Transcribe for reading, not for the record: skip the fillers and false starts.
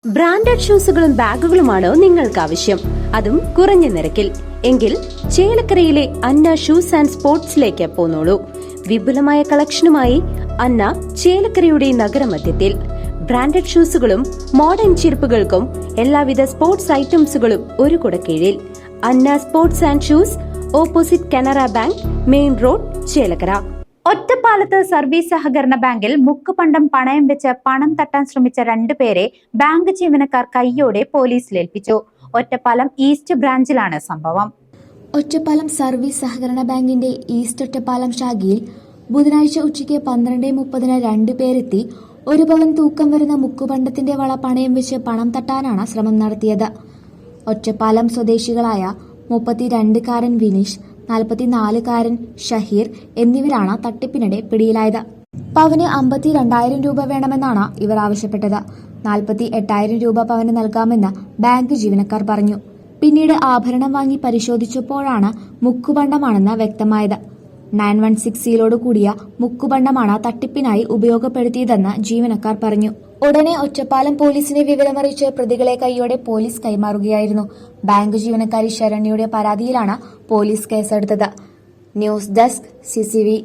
Branded ഷൂസുകളും ബാഗുകളുമാണോ നിങ്ങൾക്ക് ആവശ്യം? അതും കുറഞ്ഞ നിരക്കിൽ. എങ്കിൽ ചേലക്കരയിലെ അന്ന ഷൂസ് ആൻഡ് സ്പോർട്സിലേക്ക് പോന്നോളൂ. വിപുലമായ കളക്ഷനുമായി അന്ന ചേലക്കരയുടെ നഗരമധ്യത്തിൽ. ബ്രാൻഡഡ് ഷൂസുകളും മോഡേൺ ചെരുപ്പുകൾക്കും എല്ലാവിധ സ്പോർട്സ് ഐറ്റംസുകളും ഒരു കുടക്കീഴിൽ. Anna sports and shoes, opposite Canara bank, main road, Chelakkara. ഒറ്റപ്പാലത്ത് സർവീസ് സഹകരണ ബാങ്കിൽ മുക്കുപണ്ടം പണയം വെച്ച് പണം തട്ടാൻ ശ്രമിച്ച 2 പേരെ ബാങ്ക് ജീവനക്കാർ കയ്യോടെ പോലീസിലേൽപ്പിച്ചു. ഒറ്റപ്പാലം ഈസ്റ്റ് ബ്രാഞ്ചിലാണ് സംഭവം. ഒറ്റപ്പാലം സർവീസ് സഹകരണ ബാങ്കിന്റെ ഈസ്റ്റ് ഒറ്റപ്പാലം ശാഖയിൽ ബുധനാഴ്ച ഉച്ചയ്ക്ക് 12:30 2 പേരെത്തി 1 പവൻ തൂക്കം വരുന്ന മുക്കുപണ്ടത്തിന്റെ വള പണയം വെച്ച് പണം തട്ടാനാണ് ശ്രമം നടത്തിയത്. ഒറ്റപ്പാലം സ്വദേശികളായ 32-കാരൻ വിനീഷ്, 44-കാരൻ ഷഹീർ എന്നിവരാണ് തട്ടിപ്പിനിടെ പിടിയിലായത്. പവന് 52,000 രൂപ വേണമെന്നാണ് ഇവർ ആവശ്യപ്പെട്ടത്. 48,000 രൂപ പവന് നൽകാമെന്ന് ബാങ്ക് ജീവനക്കാർ പറഞ്ഞു. പിന്നീട് ആഭരണം വാങ്ങി പരിശോധിച്ചപ്പോഴാണ് മുക്കുപണ്ടമാണെന്ന് വ്യക്തമായത്. 916 സീലോട് കൂടിയ മുക്കുപണ്ടമാണ് തട്ടിപ്പിനായി ഉപയോഗപ്പെടുത്തിയതെന്ന് ജീവനക്കാർ പറഞ്ഞു. ഉടനെ ഒറ്റപ്പാലം പോലീസിനെ വിവരമറിയിച്ച് പ്രതികളെ കൈയോടെ പോലീസ് കൈമാറുകയായിരുന്നു. ബാങ്ക് ജീവനക്കാരി ശരണ്യയുടെ പരാതിയിലാണ് പോലീസ് കേസെടുത്തത്. News desk, CCV.